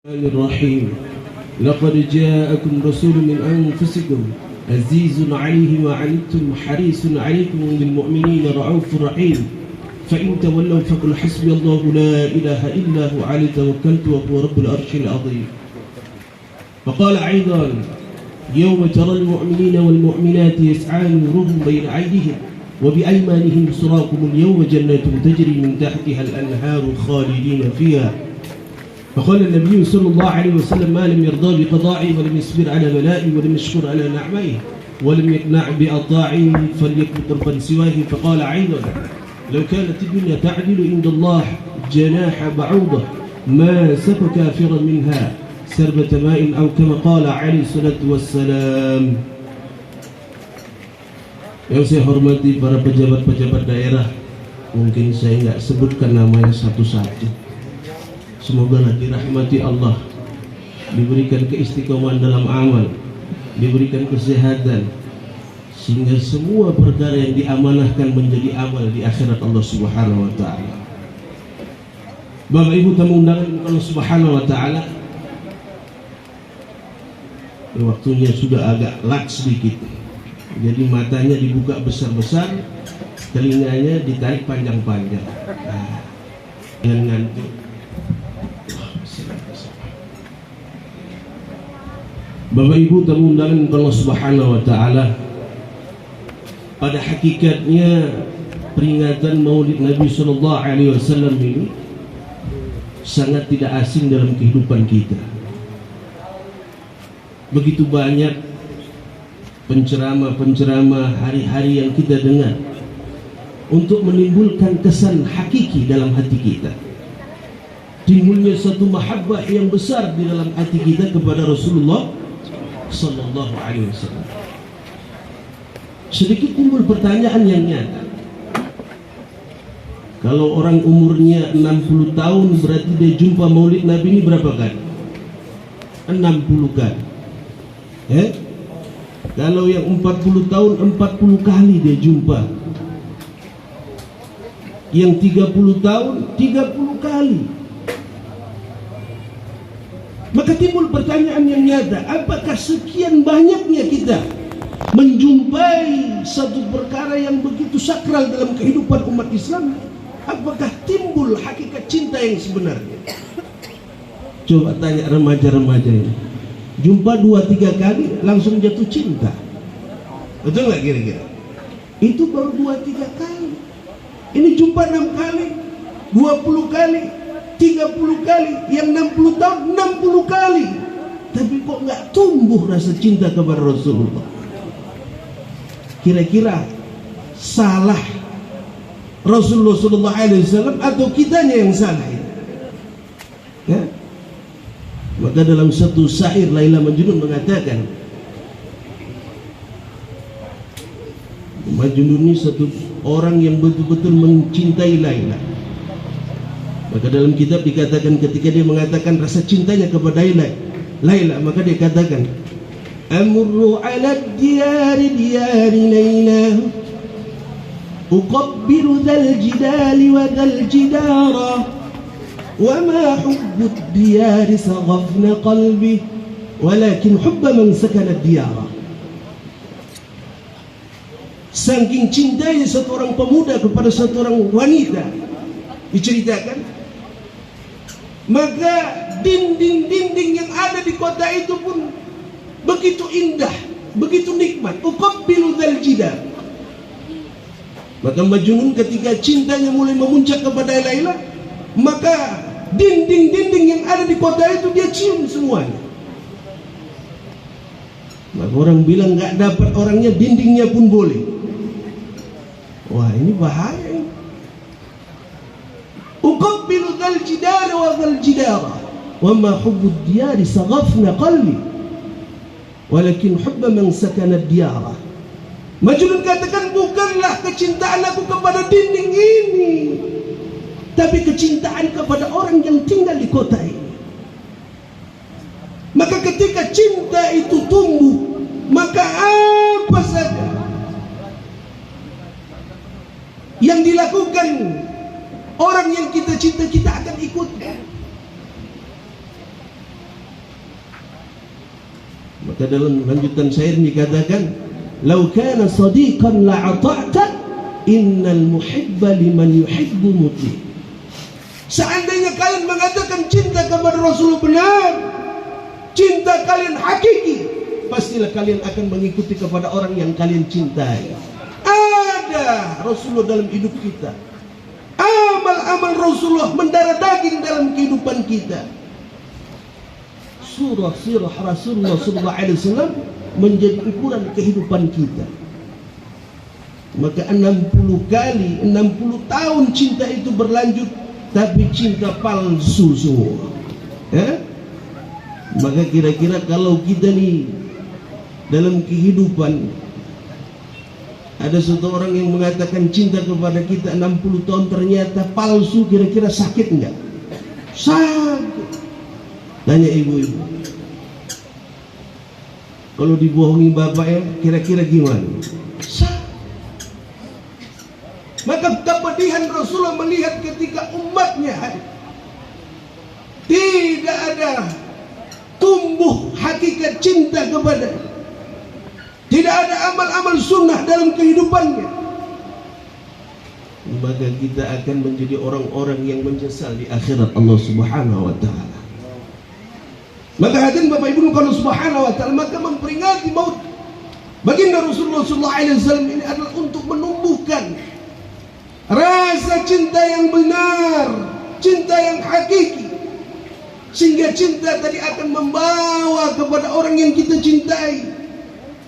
الرحمن الرحيم. لقد جاءكم رسول من أنفسكم عزيز عليه ما عنتم حريص عليكم بالمؤمنين رؤوف رحيم. فإن تولوا فقل حسبي الله لا إله إلا هو عليه توكلت وهو رب العرش العظيم. فقال أيضا: يوم ترى المؤمنين والمؤمنات يسعى نورهم بين أيديهم وبأيمانهم بشراكم اليوم جنات تجري من تحتها الأنهار خالدين فيها. فقال النبي صلى الله عليه وسلم: ما لم يرضى بقضائي ولم يصبر على بلائي ولم يشكر على نعمائي ولم يقنع بأطاعي فليكن طرفا سواه. فقال أيضا: لو كانت الدنيا تعدل عند الله جناح بعوضة ما سقى كافرا منها سربة ماء أو كما قال عليه الصلاة والسلام. Yang saya hormati para pejabat-pejabat daerah, mungkin saya nggak sebutkan namanya satu-satu. Semoga dirahmati Allah, diberikan keistiqomahan dalam amal, diberikan kesehatan, sehingga semua perkara yang diamanahkan menjadi amal di akhirat Allah Subhanahu wa Ta'ala. Bapak Ibu tamu undangan Allah Subhanahu wa Ta'ala, waktunya sudah agak lat sedikit, jadi matanya dibuka besar-besar, telinganya ditarik panjang-panjang. Jangan ngantuk. Bapak Ibu tamu undangan Allah Subhanahu wa Ta'ala, pada hakikatnya peringatan Maulid Nabi Sallallahu Alaihi Wasallam ini sangat tidak asing dalam kehidupan kita. Begitu banyak penceramah-penceramah hari-hari yang kita dengar untuk menimbulkan kesan hakiki dalam hati kita. Timbulnya satu mahabbah yang besar di dalam hati kita kepada Rasulullah Sallallahu Alaihi Wasallam. Sedikit timbul pertanyaan yang nyata. Kalau orang umurnya 60 tahun berarti dia jumpa Maulid Nabi ini berapa kali? 60 kali. Kalau yang 40 tahun 40 kali dia jumpa. Yang 30 tahun 30 kali. Maka timbul pertanyaan yang nyata, apakah sekian banyaknya kita menjumpai satu perkara yang begitu sakral dalam kehidupan umat Islam? Apakah timbul hakikat cinta yang sebenarnya? Coba tanya remaja-remaja ini, jumpa 2-3 kali langsung jatuh cinta, betul nggak kira-kira? Itu baru 2-3 kali. Ini jumpa 6 kali, 20 kali, 30 kali, yang 60 tahun 60 kali, tapi kok nggak tumbuh rasa cinta kepada Rasulullah? Kira-kira salah Rasulullah Sallallahu Alaihi Wasallam atau kitanya yang salah? Ya? Maka dalam satu syair Laila Majnun mengatakan, Majnun ini satu orang yang betul-betul mencintai Laila. Maka dalam kitab dikatakan ketika dia mengatakan rasa cintanya kepada Laila, maka dia katakan, amurru ala diyari diyari Laila uqabbiru dhal jidali wa dhal jidara wa ma hubbud diyari saghafna qalbi walakin hubba man sakana diyara. Saking cintanya satu orang pemuda kepada satu orang wanita, diceritakan, maka dinding-dinding yang ada di kota itu pun begitu indah, begitu nikmat. Uqabbilu dzal jidal. Maka Majnun ketika cintanya mulai memuncak kepada Laila, maka dinding-dinding yang ada di kota itu dia cium semuanya. Maka orang bilang nggak dapat orangnya, dindingnya pun boleh. Wah, ini bahaya. Uqabbilu dzal jidara wa dzal jidara wa ma hubbud diyari saghafna qalbi walakin hubba man sakana diyara. Majnun katakan, bukanlah kecintaan aku kepada dinding ini, tapi kecintaan kepada orang yang tinggal di kota ini. Maka ketika cinta itu tumbuh, maka apa saja yang dilakukan orang yang kita cinta, kita akan ikut. Maka dalam lanjutan syair dikatakan, "Lau kana sadiqan la'ata'ta, innal muhibba liman yuhibbu muti." Seandainya kalian mengatakan cinta kepada Rasulullah benar, cinta kalian hakiki, pastilah kalian akan mengikuti kepada orang yang kalian cintai. Ada Rasulullah dalam hidup kita, amal-amal Rasulullah mendarah daging dalam kehidupan kita. Surah sirah Rasulullah SAW menjadi ukuran kehidupan kita. Maka 60 kali, 60 tahun cinta itu berlanjut, tapi cinta palsu semua. Ya? Maka kira-kira kalau kita nih dalam kehidupan ada satu orang yang mengatakan cinta kepada kita 60 tahun ternyata palsu, kira-kira sakit enggak? Sakit. Tanya ibu-ibu, kalau dibohongi bapaknya kira-kira gimana? Sakit. Maka kepedihan Rasulullah melihat ketika umatnya tidak ada tumbuh hakikat cinta kepada, tidak ada amal-amal sunnah dalam kehidupannya, maka kita akan menjadi orang-orang yang menyesal di akhirat Allah Subhanahu wa taala. Maka hadirin Bapak Ibu kalau Subhanahu wa taala maka memperingati maut baginda Rasulullah SAW ini adalah untuk menumbuhkan rasa cinta yang benar, cinta yang hakiki, sehingga cinta tadi akan membawa kepada orang yang kita cintai.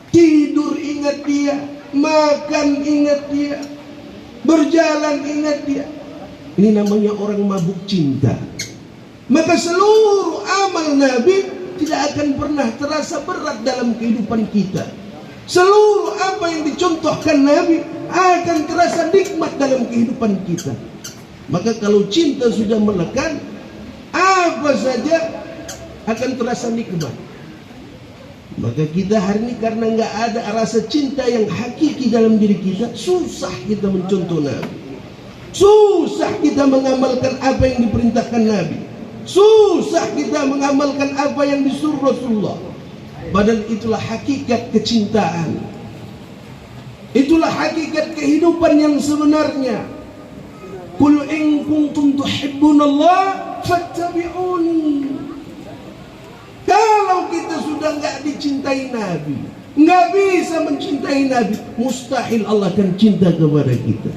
Tidur ingat dia, makan ingat dia, berjalan ingat dia. Ini namanya orang mabuk cinta. Maka seluruh amal Nabi tidak akan pernah terasa berat dalam kehidupan kita. Seluruh apa yang dicontohkan Nabi akan terasa nikmat dalam kehidupan kita. Maka kalau cinta sudah melekat, apa saja akan terasa nikmat. Maka kita hari ini karena nggak ada rasa cinta yang hakiki dalam diri kita, susah kita mencontoh Nabi, susah kita mengamalkan apa yang diperintahkan Nabi, susah kita mengamalkan apa yang disuruh Rasulullah. Padahal itulah hakikat kecintaan, itulah hakikat kehidupan yang sebenarnya. Qul in kuntum tuhibbunallah fattabi'uni. Kalau kita sudah nggak dicintai Nabi, nggak bisa mencintai Nabi, mustahil Allah akan cinta kepada kita.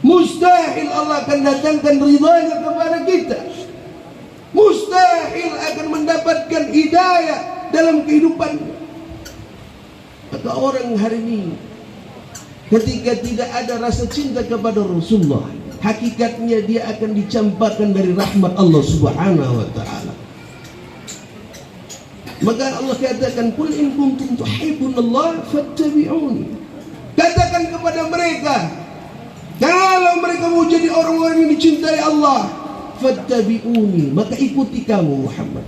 Mustahil Allah akan datangkan ridhanya kepada kita. Mustahil akan mendapatkan hidayah dalam kehidupan. Maka orang hari ini ketika tidak ada rasa cinta kepada Rasulullah, hakikatnya dia akan dicampakkan dari rahmat Allah Subhanahu wa taala. Maka Allah katakan, "Qul in kuntum tuhibbunallah fattabi'uni." Katakan kepada mereka, kalau mereka mau jadi orang-orang yang dicintai Allah, fattabi'uni, maka ikuti kamu Muhammad.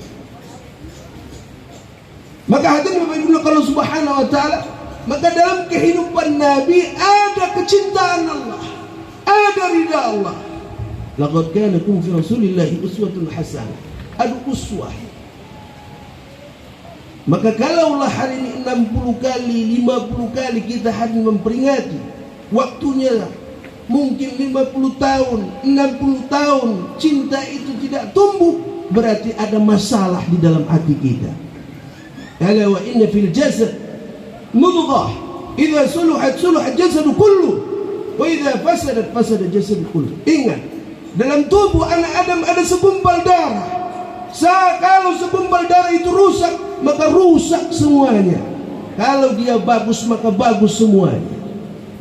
Maka hadirin Bapak Ibu kalau Subhanahu wa taala, maka dalam kehidupan Nabi ada kecintaan Allah, ada ridha Allah. Laqad kana lakum fi Rasulillahi uswatun hasanah. Ada uswah. Maka kalaulah hari ini 60 kali, 50 kali kita hari memperingati, waktunya mungkin 50 tahun, 60 tahun, cinta itu tidak tumbuh, berarti ada masalah di dalam hati kita. Ala wa inna fil jasad mudghah, idza suluhat suluhat jasadu kullu, wa idza fasadat fasada jasadu kullu. Ingat, dalam tubuh anak Adam ada segumpal darah. Kalau segumpal darah itu rusak, maka rusak semuanya. Kalau dia bagus, maka bagus semuanya.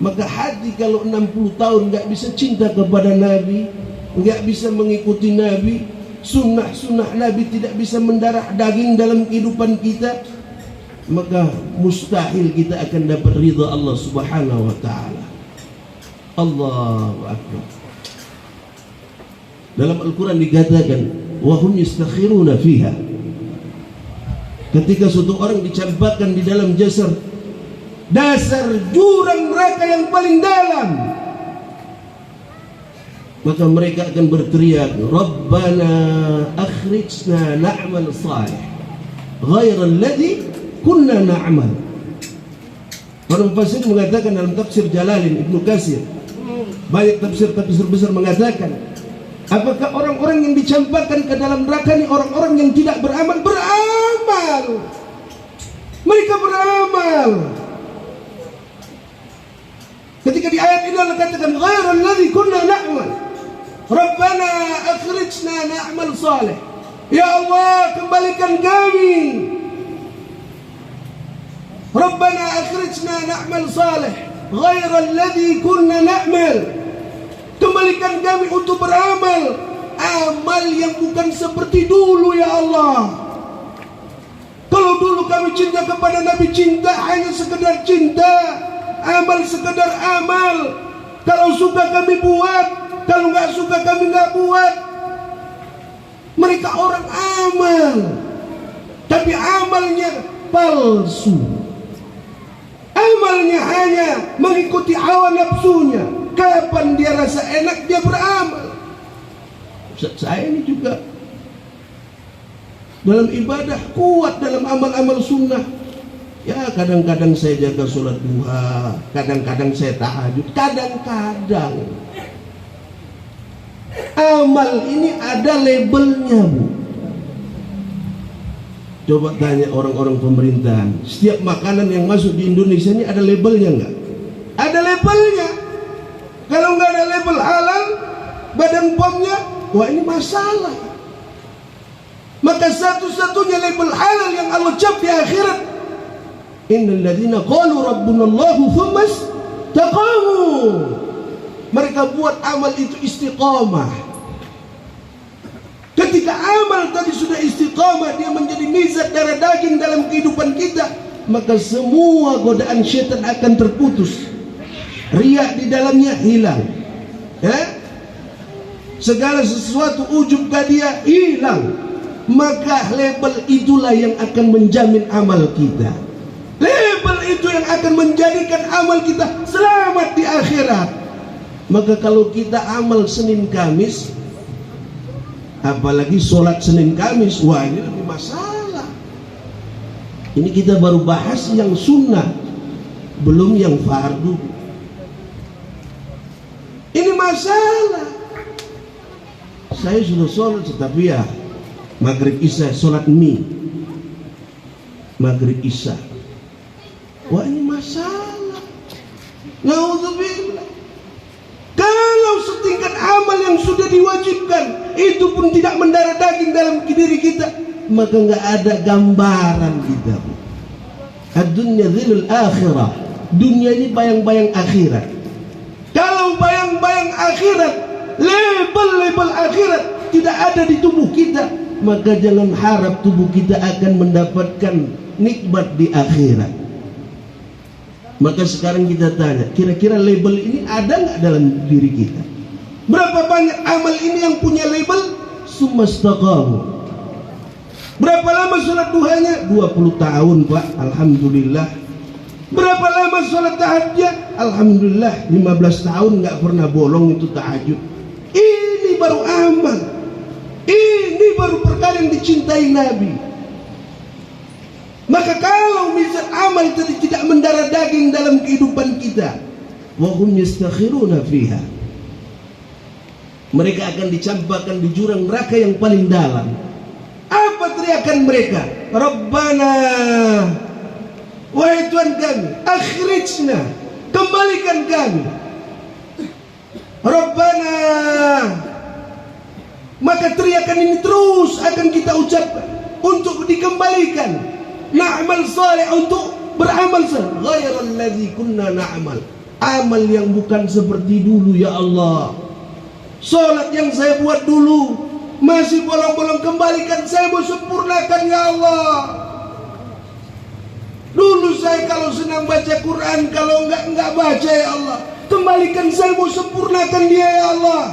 Maka hati kalau 60 tahun nggak bisa cinta kepada Nabi, nggak bisa mengikuti Nabi, sunnah-sunnah Nabi tidak bisa mendarah daging dalam kehidupan kita, maka mustahil kita akan dapat ridha Allah Subhanahu wa taala. Allahu akbar. Dalam Al-Quran dikatakan, wa hum yastakhiruna fiha. Ketika suatu orang dicampakkan di dalam dasar jurang neraka yang paling dalam, maka mereka akan berteriak, Rabbana akhrijna na'mal salih ghairal ladzi kunna na'mal. Para mufassir mengatakan dalam tafsir Jalalain, Ibnu Katsir, banyak tafsir besar mengatakan, apakah orang-orang yang dicampakkan ke dalam neraka ini orang-orang yang tidak beramal? Beramal. Mereka beramal. Ketika di ayat ini Allah katakan ghairal ladzi kunna na'mal. Rabbana akhrijna na'mal salih. Ya Allah, kembalikan kami. Rabbana akhrijna na'mal salih ghairal ladzi kunna na'mal. Kembalikan kami untuk beramal amal yang bukan seperti dulu ya Allah. Kalau dulu kami cinta kepada Nabi, cinta hanya sekedar cinta, amal sekedar amal. Kalau suka kami buat, kalau nggak suka kami nggak buat. Mereka orang amal, tapi amalnya palsu. Amalnya hanya mengikuti hawa nafsunya. Kapan dia rasa enak dia beramal. Saya ini juga dalam ibadah kuat, dalam amal-amal sunnah. Ya kadang-kadang saya jaga sholat duha, kadang-kadang saya tahajud, kadang-kadang. Amal ini ada labelnya, Bu. Coba tanya orang-orang pemerintahan, setiap makanan yang masuk di Indonesia ini ada labelnya nggak? Ada labelnya. Kalau nggak ada label halal, Badan POM-nya, wah ini masalah. Maka satu-satunya label halal yang Allah cap di akhirat, innal ladzina qalu rabbunallahu tsumma istaqamu. Mereka buat amal itu istiqamah. Ketika amal tadi sudah istiqamah, dia menjadi mizat darah daging dalam kehidupan kita, maka semua godaan syaitan akan terputus. Riya di dalamnya hilang, ya? Segala sesuatu ujub dia hilang. Maka label itulah yang akan menjamin amal kita. Label itu yang akan menjadikan amal kita selamat di akhirat. Maka kalau kita amal Senin Kamis, apalagi sholat Senin Kamis, wah ini lebih masalah. Ini kita baru bahas yang sunnah, belum yang fardu. Ini masalah. Saya sudah sholat, tetapi ya maghrib isya, sholat mie maghrib isya. Wah ini masalah. Naudzubillah. Kalau setingkat amal yang sudah diwajibkan itu pun tidak mendarah daging dalam diri kita, maka nggak ada gambaran kita. Ad-dunya dhilul akhirah. Dunia ini bayang-bayang akhirat. Kalau bayang-bayang akhirat, label-label akhirat tidak ada di tubuh kita, maka jangan harap tubuh kita akan mendapatkan nikmat di akhirat. Maka sekarang kita tanya, kira-kira label ini ada nggak dalam diri kita? Berapa banyak amal ini yang punya label tsumma istaqamu? Berapa lama sholat duhanya? 20 tahun Pak, alhamdulillah. Berapa lama sholat tahajud? Alhamdulillah 15 tahun nggak pernah bolong itu tahajud. Ini baru amal. Ini baru perkara yang dicintai Nabi. Maka kalau misal amal tadi tidak mendarah daging dalam kehidupan kita, wa hum yastakhiruna fiha, mereka akan dicampakkan di jurang neraka yang paling dalam. Apa teriakan mereka? Rabbana, wahai Tuhan kami, akhrijna, kembalikan kami. Rabbana. Maka teriakan ini terus akan kita ucapkan untuk dikembalikan. Na'mal salih, untuk beramal salih. Ghairal ladzi kunna na'mal. Amal yang bukan seperti dulu ya Allah. Salat yang saya buat dulu masih bolong-bolong, kembalikan, saya mau sempurnakan ya Allah. Dulu saya kalau senang baca Quran, kalau enggak baca ya Allah. Kembalikan, saya mau sempurnakan dia ya Allah.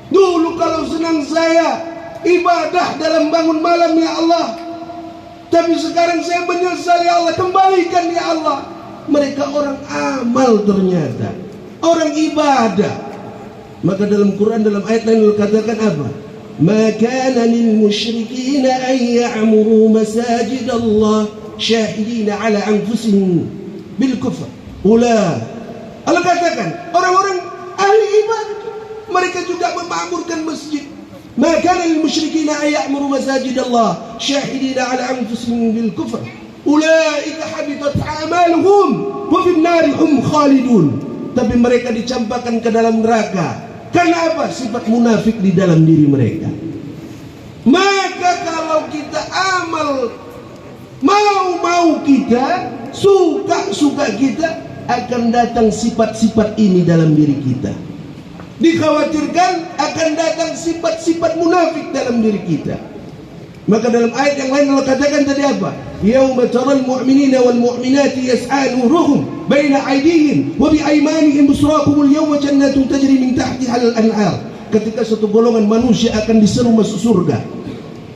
Dulu kalau senang saya ibadah dalam bangun malam ya Allah, tapi sekarang saya menyesal ya Allah. Kembalikan ya Allah. Mereka orang amal ternyata, orang ibadah. Maka dalam Quran, dalam ayat lain katakan apa? Ma kana lil musyrikina an ya'muru masajid Allah syahidina ala anfusihim bil kufr. Allah katakan orang-orang ahli ibadah mereka juga memakmurkan masjid. Ma kana lil musyrikina ay ya'muru masajid Allah syahidina ala anfusihim bil kufr. Ulaika habitat a'maluhum wa fin nari hum khalidun. Tapi mereka dicampakkan ke dalam neraka. Karena apa? Sifat munafik di dalam diri mereka. Maka kalau kita amal mau kita, suka kita, akan datang sifat-sifat ini dalam diri kita. Dikhawatirkan akan datang sifat-sifat munafik dalam diri kita. Maka dalam ayat yang lain Allah katakan tadi apa? Yauma taral mu'minina wal mu'minati yas'a nuruhum baina aydihim wa bi aymanihim busrakumul yawma jannatun tajri min tahtiha al-anhar. Ketika satu golongan manusia akan diseru masuk surga.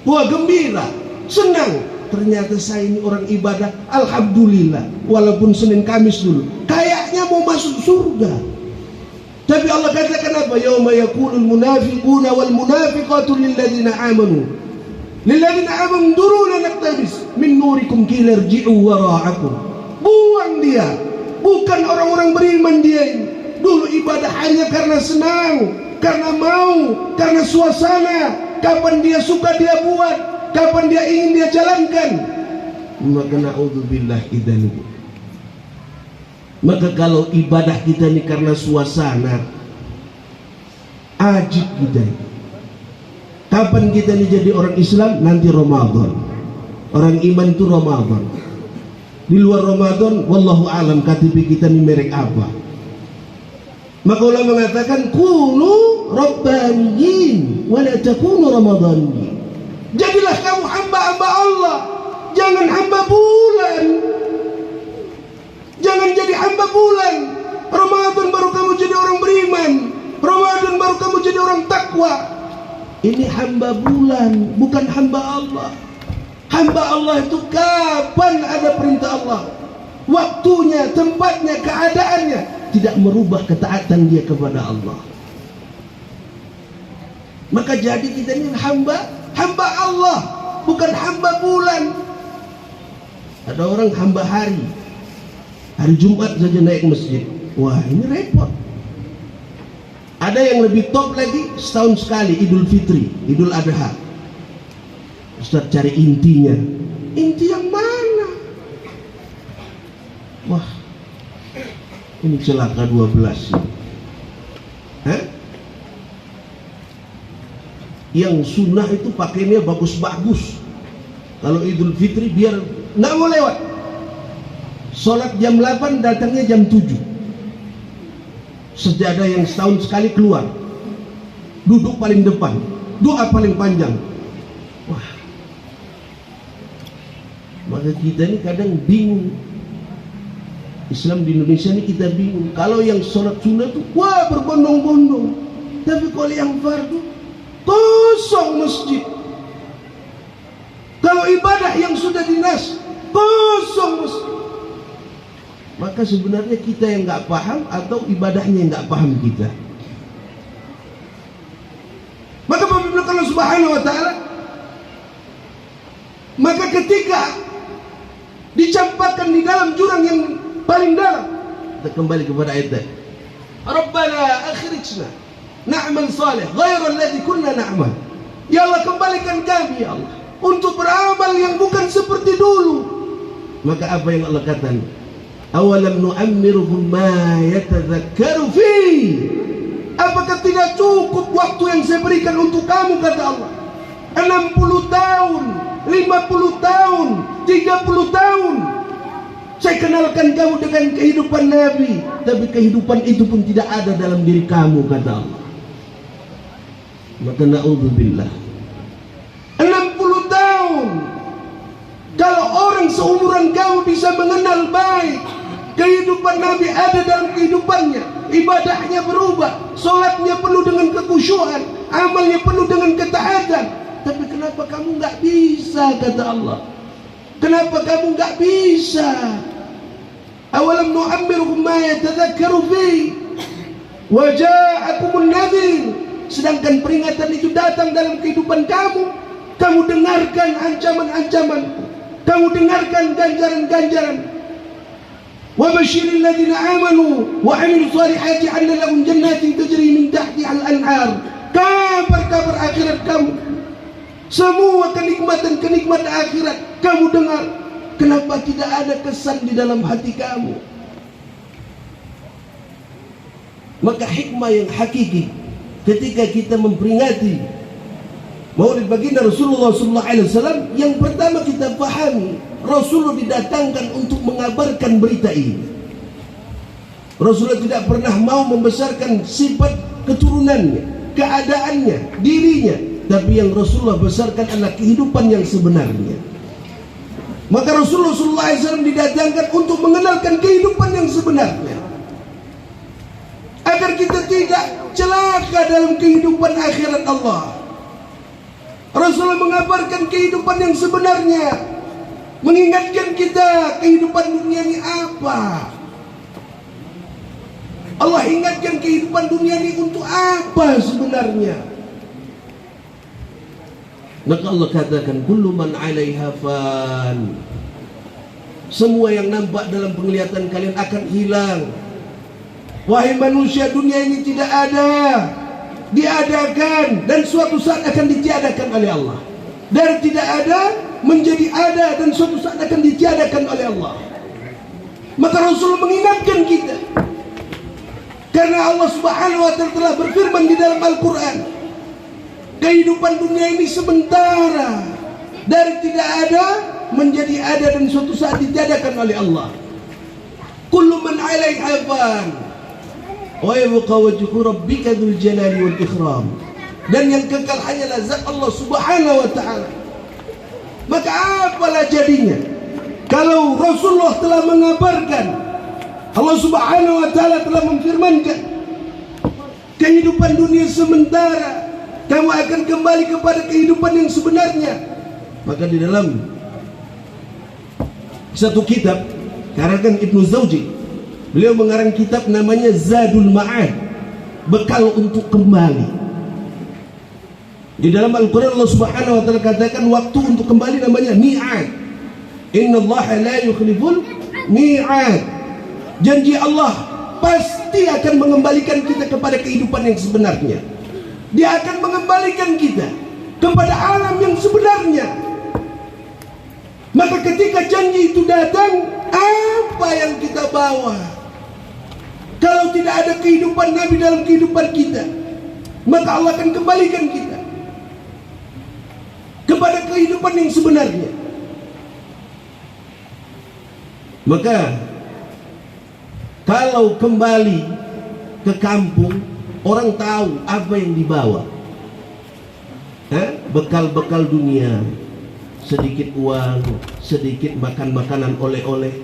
Wah, gembira, senang. Ternyata saya ini orang ibadah, alhamdulillah. Walaupun Senin Kamis dulu, kayaknya mau masuk surga. Tapi Allah katakan apa? Yauma yaqulul munafiquna wal munafiqatu lil ladzina amanu duruna naktabis min nurikum qila irji'u wara'akum. Buang dia. Bukan orang-orang beriman dia ini. Dulu ibadah hanya karena senang, karena mau, karena suasana. Kapan dia suka dia buat, kapan dia ingin dia jalankan. Maka na'udzubillah idzan. Maka kalau ibadah kita ini karena suasana, ajib kita ini. Kapan kita ini jadi orang Islam? Nanti Ramadan. Orang iman itu Ramadan. Di luar Ramadan, wallahu alam KTP kita ini merek apa. Maka ulama mengatakan kunu rabbaniyin wa la takunu ramadaniyin. Jadilah kamu hamba-hamba Allah, jangan hamba bulan. Jangan jadi hamba bulan. Ramadan baru kamu jadi orang beriman, Ramadan baru kamu jadi orang takwa. Ini hamba bulan, bukan hamba Allah. Hamba Allah itu kapan ada perintah Allah, waktunya, tempatnya, keadaannya, tidak merubah ketaatan dia kepada Allah. Maka jadi kita ini hamba Allah, bukan hamba bulan. Ada orang hamba hari Jumat saja naik masjid. Wah, ini repot. Ada yang lebih top lagi, setahun sekali Idul Fitri, Idul Adha. Ustaz cari intinya. Inti yang mana? Wah, ini celaka 12 ini. Hah? Yang sunnah itu pakainya bagus-bagus. Kalau Idul Fitri biar nggak mau lewat. Sholat jam 8, datangnya jam 7. Sejadah yang setahun sekali keluar, duduk paling depan, doa paling panjang. Wah, maka kita ini kadang bingung. Islam di Indonesia ini kita bingung. Kalau yang sholat sunnah tuh wah berbondong-bondong, tapi kalau yang fardu kosong masjid. Kalau ibadah yang sudah dinas kosong masjid. Maka sebenarnya kita yang nggak paham atau ibadahnya yang nggak paham kita. Maka apabila Allah Subhanahu Wa Taala, maka ketika dicampakkan di dalam jurang yang paling dalam, kita kembali kepada ayat. Rabbana akhrijna na'mal salih ghairal ladzi kunna na'mal. Ya Allah, kembalikan kami ya Allah untuk beramal yang bukan seperti dulu. Maka apa yang Allah katakan? Awalam nu'ammiruhum ma yatadzakkaru fi. Apakah tidak cukup waktu yang saya berikan untuk kamu, kata Allah? 60 tahun, 50 tahun, 30 tahun saya kenalkan kamu dengan kehidupan Nabi, tapi kehidupan itu pun tidak ada dalam diri kamu, kata Allah. Maka na'udzubillah, 60 tahun. Kalau orang seumuran kamu bisa mengenal baik kehidupan Nabi, ada dalam kehidupannya, ibadahnya berubah, sholatnya penuh dengan kekhusyuan, amalnya penuh dengan ketaatan, tapi kenapa kamu nggak bisa, kata Allah? Kenapa kamu nggak bisa? Awalam nu'ammirukum ma yatadzakkaru fi wa ja'akumun nadhir. Sedangkan peringatan itu datang dalam kehidupan kamu, kamu dengarkan ancaman-ancamanku, Kamu dengarkan ganjaran-ganjaran. Wa basyiril ladzina amanu wa 'amilus shalihati anna lahum jannatin tajri min tahtiha al-anhar. Kabar-kabar akhirat kamu. Semua kenikmatan-kenikmatan akhirat kamu dengar. Kenapa tidak ada kesan di dalam hati kamu? Maka hikmah yang hakiki ketika kita memperingati Maulid baginda Rasulullah SAW, yang pertama kita pahami, Rasulullah didatangkan untuk mengabarkan berita ini. Rasulullah tidak pernah mau membesarkan sifat keturunannya, keadaannya, dirinya, tapi yang Rasulullah besarkan adalah kehidupan yang sebenarnya. Maka Rasulullah SAW didatangkan untuk mengenalkan kehidupan yang sebenarnya, agar kita tidak celaka dalam kehidupan akhirat Allah. Rasulullah mengabarkan kehidupan yang sebenarnya, mengingatkan kita kehidupan dunia ini apa. Allah ingatkan kehidupan dunia ini untuk apa sebenarnya. Maka Allah katakan, kullu man 'alaiha fan. Semua yang nampak dalam penglihatan kalian akan hilang. Wahai manusia, dunia ini tidak ada, diadakan dan suatu saat akan ditiadakan oleh Allah. Dari tidak ada menjadi ada dan suatu saat akan ditiadakan oleh Allah. Maka Rasul mengingatkan kita, karena Allah Subhanahu wa Ta'ala telah berfirman di dalam Al-Quran, kehidupan dunia ini sementara, dari tidak ada menjadi ada dan suatu saat ditiadakan oleh Allah. Kullu man 'alaiha fan wa yabqa wajhu rabbika dzul jalali wal ikram. Dan yang kekal hanyalah zat Allah Subhanahu wa Ta'ala. Maka apalah jadinya kalau Rasulullah telah mengabarkan, Allah Subhanahu wa Ta'ala telah memfirmankan, kehidupan dunia sementara, kamu akan kembali kepada kehidupan yang sebenarnya. Maka di dalam satu kitab karangan Ibnu Zawji, beliau mengarang kitab namanya Zadul Ma'ad, bekal untuk kembali. Di dalam Al-Quran Allah Subhanahu wa Ta'ala katakan waktu untuk kembali namanya mi'ad. Innallaha la yukhliful mi'ad. Janji Allah pasti akan mengembalikan kita kepada kehidupan yang sebenarnya. Dia akan mengembalikan kita kepada alam yang sebenarnya. Maka ketika janji itu datang, apa yang kita bawa? Kalau tidak ada kehidupan Nabi dalam kehidupan kita, maka Allah akan kembalikan kita kepada kehidupan yang sebenarnya. Maka kalau kembali ke kampung, orang tahu apa yang dibawa. Bekal-bekal dunia, sedikit uang, sedikit makan makanan oleh-oleh.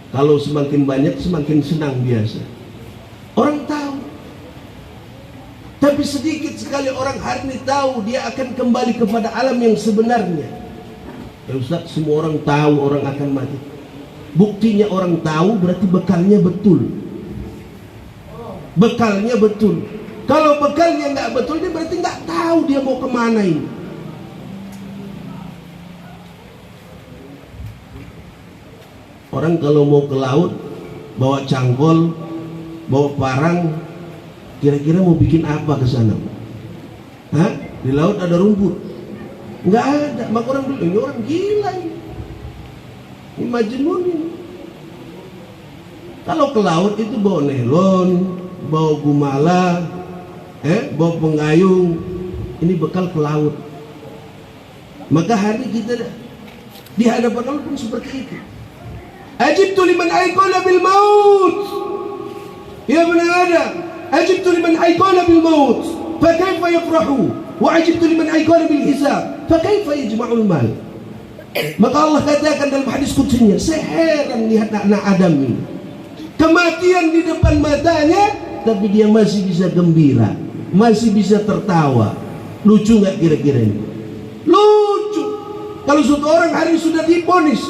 Kalau semakin banyak semakin senang biasa. Orang tahu. Tapi sedikit sekali orang hari ini tahu dia akan kembali kepada alam yang sebenarnya. Ya Ustaz, semua orang tahu orang akan mati. Buktinya orang tahu berarti bekalnya betul. Bekalnya betul. Kalau bekalnya nggak betul, dia berarti nggak tahu dia mau kemana ini. Orang kalau mau ke laut bawa cangkol, bawa parang, kira-kira mau bikin apa ke sana? Di laut ada rumput? Nggak ada. Maka orang bilang, ini orang gila ini. Ini majnun ini. Kalau ke laut itu bawa nelon, bawa gumala, bawa pengayung. Ini bekal ke laut. Maka hari kita di hadapan Allah pun seperti itu. Ajibtu liman ayqana bil maut. Ya bani Adam, ajibtu liman ayqana bil maut, fa kaifa yafrahu? Wa ajibtu liman ayqana bil hisab, fa kaifa yajma'ul mal? Maka Allah katakan dalam hadis qudsinya, saya heran lihat anak Adam ini. Kematian di depan matanya, tapi dia masih bisa gembira, masih bisa tertawa. Lucu nggak kira-kira ini? Lucu. Kalau suatu orang hari ini sudah divonis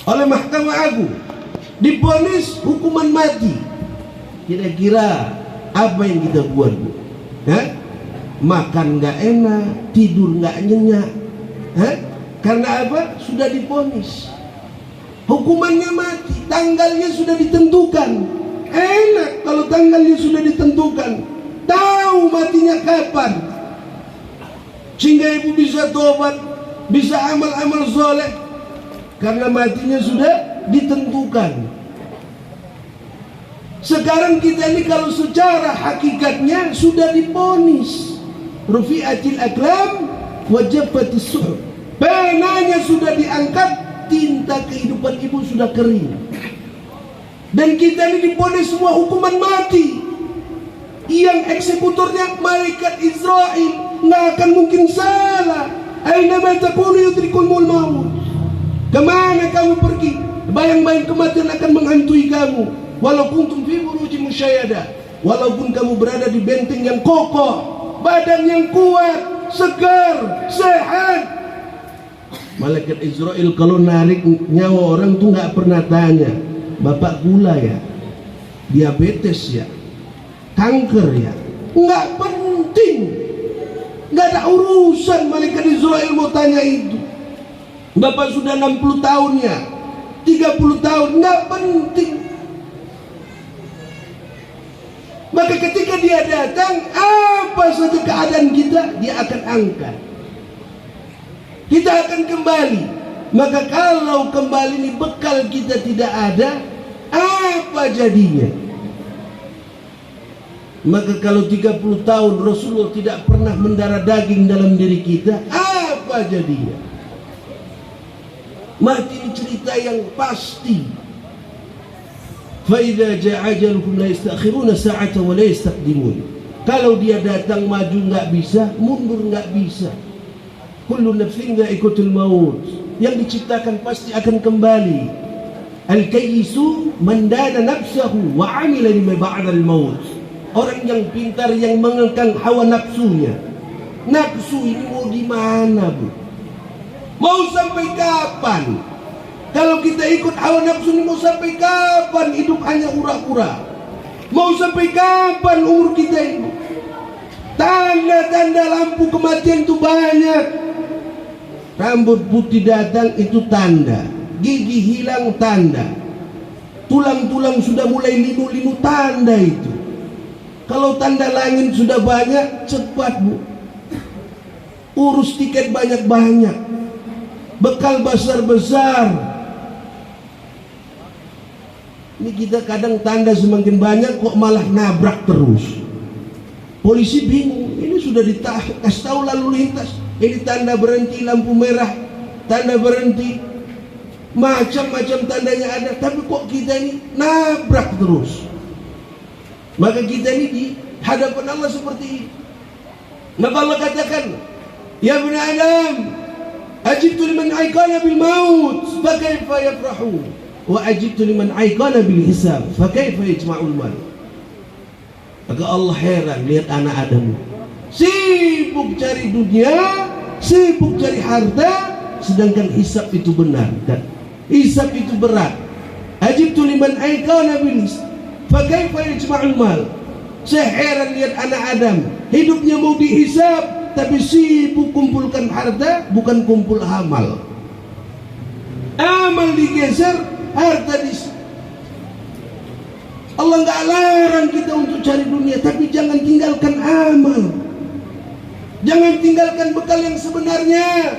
oleh Mahkamah Agung, divonis hukuman mati, kira-kira apa yang kita buat, Bu? Makan nggak enak, tidur nggak nyenyak, Karena apa? Sudah divonis. Hukumannya mati, tanggalnya sudah ditentukan. Enak kalau tanggalnya sudah ditentukan, tahu matinya kapan, sehingga ibu bisa tobat, bisa amal-amal soleh, karena matinya sudah ditentukan. Sekarang kita ini kalau secara hakikatnya sudah divonis, rufi'atil aqlam wajabatis suhuf, penanya sudah diangkat, tinta kehidupan ibu sudah kering, dan kita ini divonis semua hukuman mati. Yang eksekutornya malaikat Israel, nggak akan mungkin salah. Aina ma takunu yudrikumul maut. Kemana kamu pergi, bayang-bayang kematian akan menghantui kamu. Walau kuntum fi burujin musyayyada, walaupun kamu berada di benteng yang kokoh, badan yang kuat, segar, sehat. Malaikat Israel kalau narik nyawa orang tuh nggak pernah tanya, bapak gula ya, diabetes ya, kanker ya, nggak penting, nggak ada urusan. Malaikat Israel mau tanya itu. Bapak sudah 60 tahun ya, 30 tahun, nggak penting. Maka ketika dia datang, apa saja keadaan kita, dia akan angkat. Kita akan kembali. Maka kalau kembali ini bekal kita tidak ada, apa jadinya? Maka kalau 30 tahun Rasulullah tidak pernah mendarah daging dalam diri kita, apa jadinya? Mati ini cerita yang pasti. فَإِذَا جَاءَ أَجَلُكُمْ لَا يَسْتَأْخِرُونَ سَاعَةً وَلَا يَسْتَقْدِمُونَ. Kalau dia datang maju nggak bisa, mundur nggak bisa. Kullu nafsin dha'iqatul maut. Yang diciptakan pasti akan kembali. Al-kayyisu man dana nafsahu wa 'amila lima ba'dal maut. Orang yang pintar yang mengekang hawa nafsunya. Nafsu ini mau di mana, Bu? Mau sampai kapan? Kalau kita ikut hawa nafsu ini mau sampai kapan? Hidup hanya ura-ura. Mau sampai kapan umur kita ini? Tanda-tanda lampu kematian itu banyak. Rambut putih datang itu tanda, gigi hilang tanda, tulang-tulang sudah mulai linu-linu tanda itu. Kalau tanda langit sudah banyak, cepat Bu, urus tiket banyak-banyak, bekal besar-besar. Ini kita kadang tanda semakin banyak kok malah nabrak terus. Polisi bingung, ini sudah dikasih tahu lalu lintas, ini tanda berhenti, lampu merah, tanda berhenti, macam-macam tandanya ada, tapi kok kita ini nabrak terus. Maka kita ini di hadapan Allah seperti ini. Maka Allah katakan, ya bani Adam, ajibtu liman aikana bil maut, fa kaifa yafrahu, wa ajibtu liman aikana bil hisab, fa kaifa yajma'ul mal. Maka Allah heran lihat anak Adam, sibuk cari dunia, sibuk cari harta, sedangkan hisab itu benar dan hisab itu berat. Ajibtu liman aikana bil hisab, fa kaifa yajma'ul mal. Saya heran lihat anak Adam, hidupnya mau dihisab tapi sibuk kumpulkan harta, bukan kumpul amal. Amal digeser, harta digeser. Allah nggak larang kita untuk cari dunia, tapi jangan tinggalkan amal, jangan tinggalkan bekal yang sebenarnya.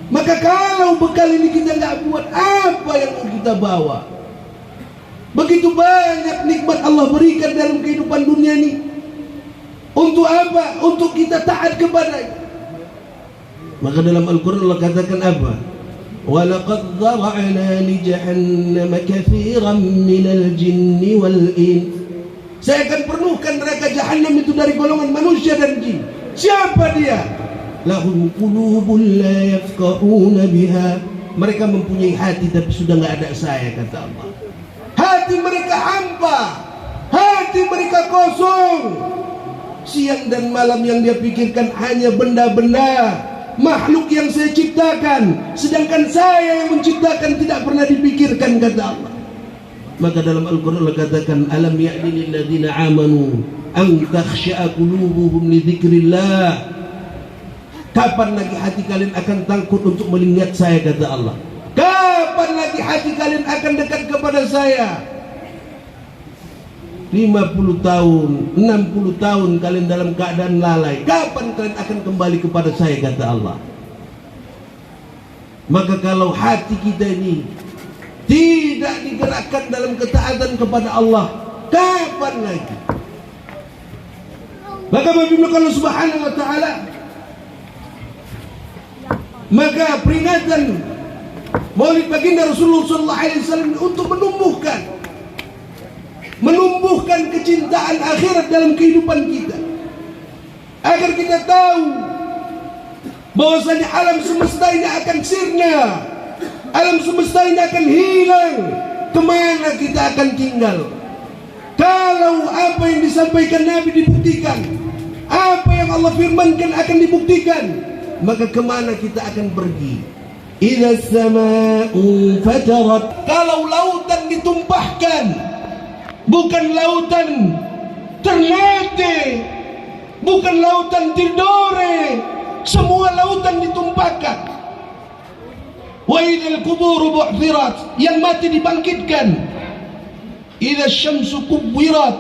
Maka kalau bekal ini kita nggak buat, apa yang mau kita bawa? Begitu banyak nikmat Allah berikan dalam kehidupan dunia ini. Untuk apa? Untuk kita taat kepadanya. Maka dalam Al-Quran Allah katakan apa? وَلَقَدْ ذَرَعْنَا لِجَهَنَّمَ كَثِيرًا مِنَ الْجِنِّ وَالْإِنسِ. Saya akan penuhkan neraka Jahannam itu dari golongan manusia dan jin. Siapa dia? لَهُمْ قُلُوبٌ لَا يَفْقَهُونَ بِهَا. Mereka mempunyai hati tapi sudah nggak ada saya, kata Allah. Hati mereka hampa, hati mereka kosong. Siang dan malam yang dia pikirkan hanya benda-benda, makhluk yang saya ciptakan, sedangkan saya yang menciptakan tidak pernah dipikirkan, kata Allah. Maka dalam Al-Quran Allah katakan, alam ya'ni lil ladzina amanu an takhsha'a qulubuhum li dzikrillah. Kapan lagi hati kalian akan takut untuk melihat saya, kata Allah? Kapan lagi hati kalian akan dekat kepada saya? 50 tahun, 60 tahun kalian dalam keadaan lalai. Kapan kalian akan kembali kepada saya, kata Allah? Maka kalau hati kita ini tidak digerakkan dalam ketaatan kepada Allah, kapan lagi? Maka bagaimana Allah Subhanahu wa taala, maka peringatan Maulid baginda Rasulullah sallallahu alaihi wasallam untuk menumbuhkan kecintaan akhirat dalam kehidupan kita, agar kita tahu bahwasanya alam semesta ini akan sirna, alam semesta ini akan hilang. Kemana kita akan tinggal? Kalau apa yang disampaikan Nabi dibuktikan, apa yang Allah firmankan akan dibuktikan, maka kemana kita akan pergi? Idza as-samaa'u fatarat. Kalau lautan ditumpahkan, bukan lautan Ternate, bukan lautan Tidore, semua lautan ditumpahkan. Wa idzal qubur bu'thirat, yang mati dibangkitkan. Idza syamsu kubwirat,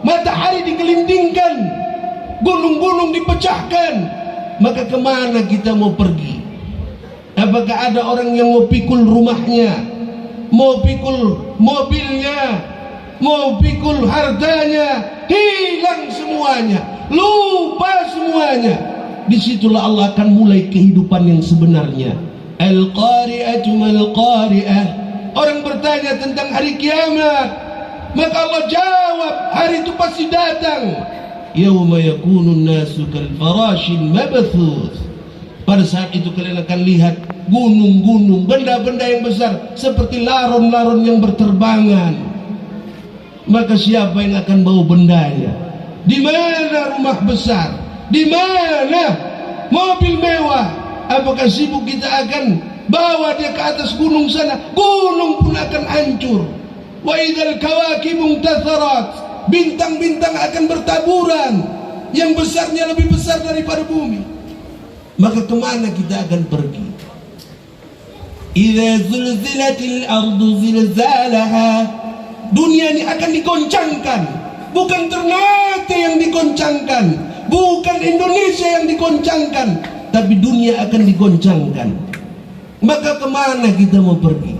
matahari digelindingkan, gunung-gunung dipecahkan. Maka kemana kita mau pergi? Apakah ada orang yang mau pikul rumahnya, mau pikul mobilnya, mau pikul hartanya? Hilang semuanya, lupa semuanya. Disitulah Allah akan mulai kehidupan yang sebenarnya. Al-qari'atu mal-qari'ah. Orang bertanya tentang hari kiamat, maka Allah jawab, hari itu pasti datang. Yauma yakunun nasu kal farashil mabthuth. Pada saat itu kalian akan lihat gunung-gunung, benda-benda yang besar seperti laron-laron yang berterbangan. Maka siapa yang akan bawa bendanya? Di mana rumah besar? Di mana mobil mewah? Apakah sibuk kita akan bawa dia ke atas gunung sana? Gunung pun akan hancur. Wa idzal kawakibu intatharat, bintang-bintang akan bertaburan, yang besarnya lebih besar daripada bumi. Maka kemana kita akan pergi? Idza zulzilatil ardu zilzalaha. Dunia ini akan digoncangkan, bukan Ternate yang digoncangkan, bukan Indonesia yang digoncangkan, tapi dunia akan digoncangkan. Maka kemana kita mau pergi?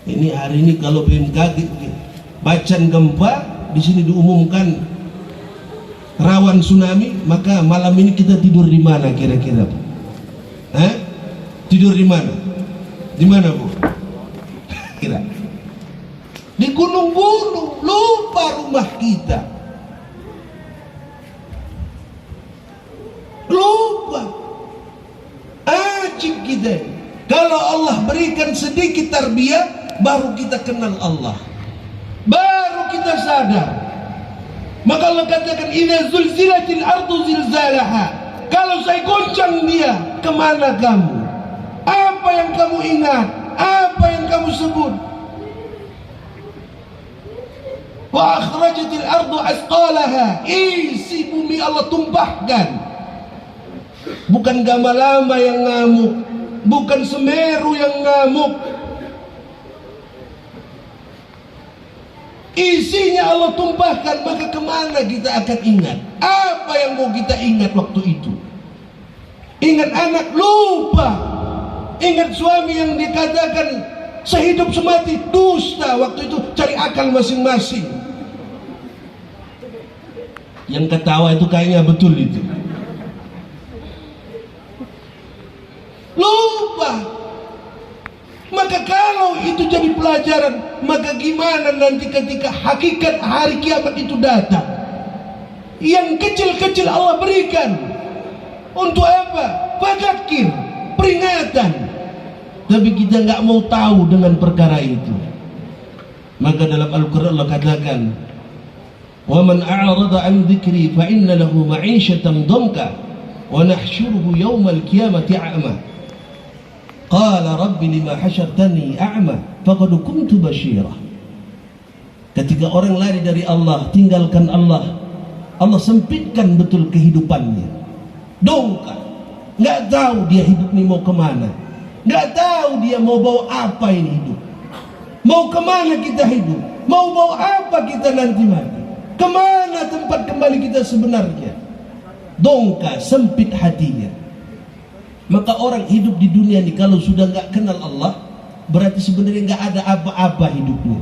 Ini hari ini kalau BMKG bacan gempa di sini diumumkan rawan tsunami, maka malam ini kita tidur di mana kira-kira? Tidur di mana? Di mana, Bu? Kira? Di gunung-gunung, lupa rumah kita. Lupa. Ajib kita. Kalau Allah berikan sedikit tarbiyah, baru kita kenal Allah, baru kita sadar. Maka Allah katakan, idza zulzilatil ardu zilzalaha. Kalau saya goncang dia, kemana kamu? Apa yang kamu ingat? Apa yang kamu sebut? Wa akhrajatil ardu asqalaha. Isi bumi Allah tumpahkan. Bukan Gamalama yang ngamuk, bukan Semeru yang ngamuk. Isinya Allah tumpahkan. Maka kemana kita akan ingat? Apa yang mau kita ingat waktu itu? Ingat anak, lupa. Ingat suami yang dikatakan sehidup semati, dusta. Waktu itu cari akal masing-masing. Yang ketawa itu kayaknya betul itu. Lupa. Maka kalau itu jadi pelajaran, maka gimana nanti ketika hakikat hari kiamat itu datang? Yang kecil-kecil Allah berikan. Untuk apa? Fadzakir, peringatan. Tapi kita nggak mau tahu dengan perkara itu. Maka dalam Al-Quran Allah katakan, وَمَنْ أَعْرَضَ عَنْ ذِكْرِي فَإِنَّ لَهُ مَعِيشَةً ضَنْكًا وَنَحْشُرُهُ يَوْمَ الْقِيَامَةِ أَعْمَى قَالَ رَبِّ لِمَا حَشَرْتَنِي أَعْمَى فَقَدْ كُنْتُ بَشِيرًا. Ketika orang lari dari Allah, tinggalkan Allah, Allah sempitkan betul kehidupannya. dongkak. Nggak tahu dia hidup ini mau kemana. Nggak tahu dia mau bawa apa ini hidup. Mau kemana kita hidup? Mau bawa apa kita nanti mati? Kemana tempat kembali kita sebenarnya? Dongkak, sempit hatinya. Maka orang hidup di dunia ini kalau sudah nggak kenal Allah, berarti sebenarnya nggak ada apa-apa hidupnya.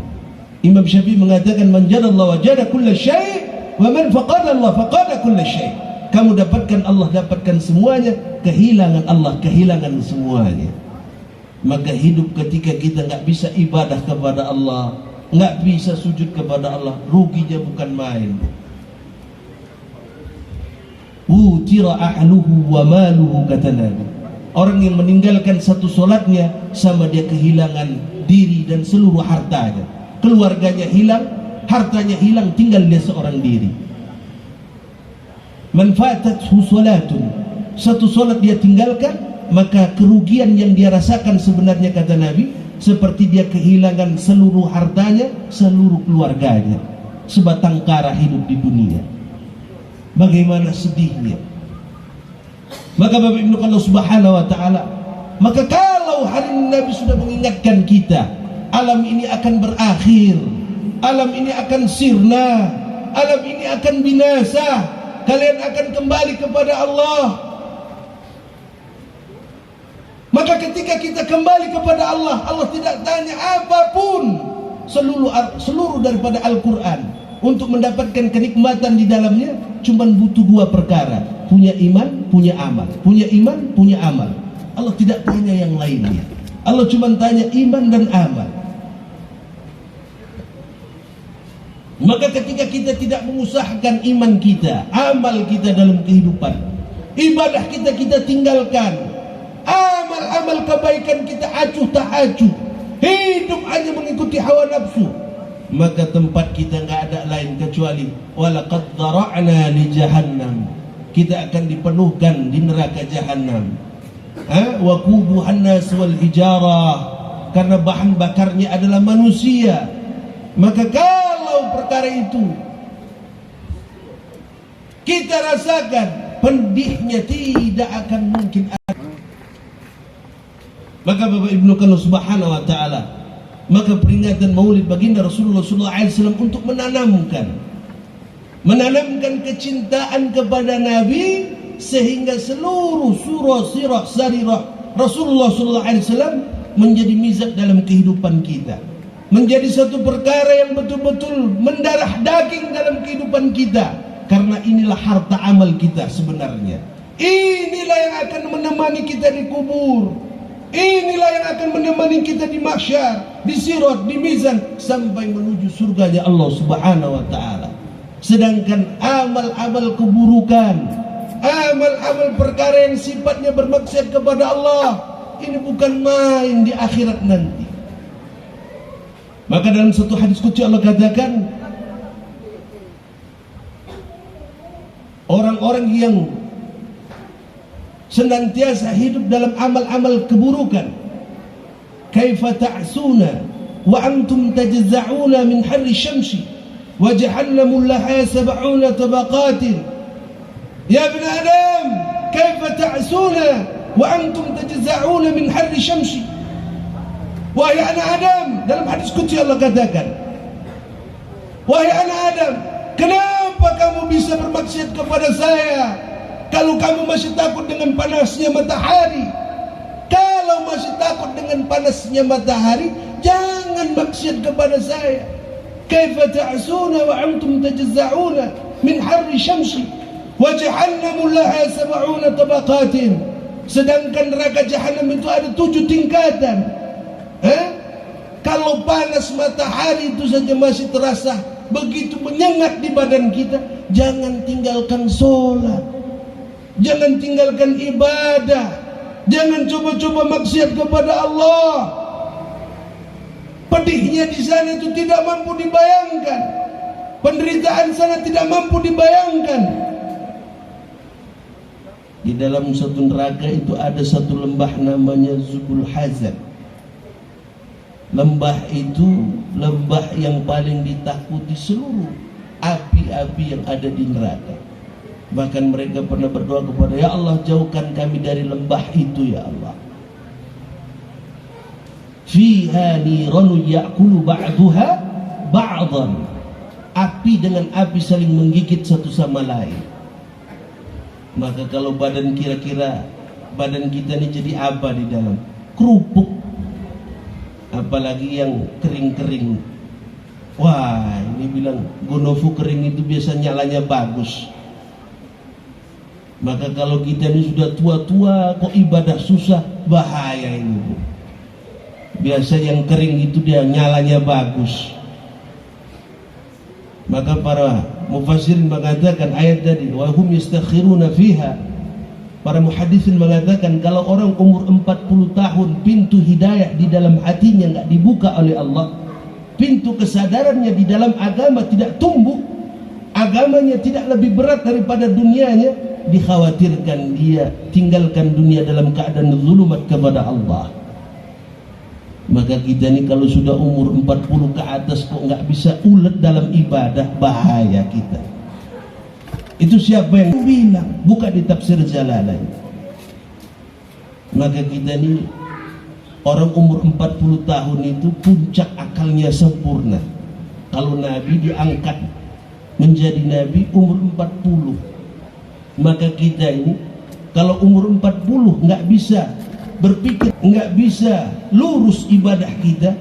Imam Syafi'i mengatakan, man jada Allah wajada kulla syai' wa man faqada Allah faqada kulla syai'. Kamu dapatkan Allah, dapatkan semuanya. Kehilangan Allah, kehilangan semuanya. Maka hidup ketika kita nggak bisa ibadah kepada Allah, nggak bisa sujud kepada Allah, ruginya bukan main. Utira ahluhu wa maluhu, kata Nabi. Orang yang meninggalkan satu solatnya sama dia kehilangan diri dan seluruh hartanya. Keluarganya hilang, hartanya hilang, tinggal dia seorang diri. Man fatathu salatun, satu solat dia tinggalkan, maka kerugian yang dia rasakan sebenarnya, kata Nabi, seperti dia kehilangan seluruh hartanya, seluruh keluarganya, sebatang kara hidup di dunia. Bagaimana sedihnya. Maka Bapak Ibu Allah Subhanahu wa taala, maka kalau hari ini Nabi sudah mengingatkan kita, alam ini akan berakhir, alam ini akan sirna, alam ini akan binasa, kalian akan kembali kepada Allah. Maka ketika kita kembali kepada Allah, Allah tidak tanya apapun, seluruh daripada Al-Quran. Untuk mendapatkan kenikmatan di dalamnya cuma butuh dua perkara: punya iman, punya amal. Punya iman, punya amal. Allah tidak tanya yang lainnya. Allah cuma tanya iman dan amal. Maka ketika kita tidak mengusahakan iman kita, amal kita dalam kehidupan, ibadah kita tinggalkan, amal-amal kebaikan kita acuh tak acuh, hidup hanya mengikuti hawa nafsu, maka tempat kita nggak ada lain kecuali walaqad dhara'na li jahannam. Kita akan dipenuhkan di neraka jahannam. Wa quduhan nas wal hijarah, karena bahan bakarnya adalah manusia. Maka kalau perkara itu kita rasakan, pedihnya tidak akan mungkin ada. Maka Bapak Ibnu Allah Subhanahu wa taala, maka peringatan Maulid baginda Rasulullah SAW untuk menanamkan kecintaan kepada Nabi, sehingga seluruh surah, sirah, sarirah Rasulullah SAW menjadi mizat dalam kehidupan kita, menjadi satu perkara yang betul-betul mendarah daging dalam kehidupan kita. Karena inilah harta amal kita sebenarnya. Inilah yang akan menemani kita di kubur. Inilah yang akan menemani kita di mahsyar, di sirat, di mizan, sampai menuju surganya Allah Subhanahu wa taala. Sedangkan amal-amal keburukan, amal-amal perkara yang sifatnya bermaksiat kepada Allah, ini bukan main di akhirat nanti. Maka dalam satu hadis qudsi Allah katakan, orang-orang yang senantiasa hidup dalam amal-amal keburukan, kaifa ta'suna wa antum tajza'una min harri syamsi wa jahannamu laha 70 tabaqatin. Ya ibn Adam, kaifa ta'suna wa antum tajza'una min harri syamsi. Wahai anak Adam, dalam hadis qudsi Allah katakan, wahai anak Adam, kenapa kamu bisa bermaksiat kepada saya kalau kamu masih takut dengan panasnya matahari? Kalau masih takut dengan panasnya matahari, jangan maksiat kepada saya. Kaifa ta'suna wa antum tajza'una min harri syamsi wa jahannamu laha 70 tabaqatin. Sedangkan neraka jahanam itu ada 7 tingkatan. Kalau panas matahari itu saja masih terasa begitu menyengat di badan kita, jangan tinggalkan sholat, jangan tinggalkan ibadah, jangan coba-coba maksiat kepada Allah. Pedihnya di sana itu tidak mampu dibayangkan, penderitaan sana tidak mampu dibayangkan. Di dalam satu neraka itu ada satu lembah namanya Zubul Hazan. Lembah itu lembah yang paling ditakuti seluruh api-api yang ada di neraka. Bahkan mereka pernah berdoa kepada, ya Allah, jauhkan kami dari lembah itu ya Allah. Fiha niranun ya'kulu ba'duha ba'dan. Api dengan api saling menggigit satu sama lain. Maka kalau kira-kira badan kita ini jadi apa di dalam? Kerupuk. Apalagi yang kering-kering. Wah, ini bilang gonofu kering itu biasa nyalanya bagus. Maka kalau kita ini sudah tua-tua kok ibadah susah, bahaya ini Bu. Biasa yang kering itu dia nyalanya bagus. Maka para mufassirin mengatakan ayat tadi, wa hum yastakhiruna fiha. Para muhaddisin mengatakan kalau orang umur 40 tahun pintu hidayah di dalam hatinya enggak dibuka oleh Allah, pintu kesadarannya di dalam agama tidak tumbuh, agamanya tidak lebih berat daripada dunianya, dikhawatirkan dia tinggalkan dunia dalam keadaan zulumat kepada Allah. Maka kita ini kalau sudah umur 40 ke atas kok nggak bisa ulet dalam ibadah, bahaya kita. Itu siapa yang bilang? Buka di tafsir Jalalain. Maka kita ini orang umur 40 tahun itu puncak akalnya sempurna. Kalau Nabi diangkat menjadi Nabi umur 40, maka kita ini kalau umur 40 nggak bisa berpikir, nggak bisa lurus ibadah kita,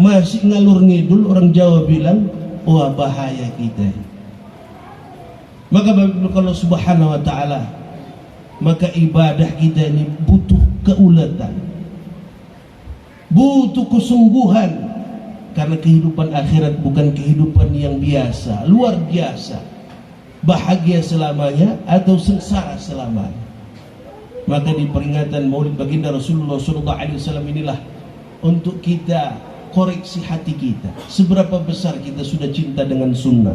masih ngalur ngidul, orang Jawa bilang, wah bahaya kita. Maka kalau subhanahu wa ta'ala, maka ibadah kita ini butuh keuletan, butuh kesungguhan, karena kehidupan akhirat bukan kehidupan yang biasa, luar biasa, bahagia selamanya atau sengsara selamanya. Maka di peringatan Maulid baginda Rasulullah SAW inilah untuk kita koreksi hati kita. Seberapa besar kita sudah cinta dengan sunnah,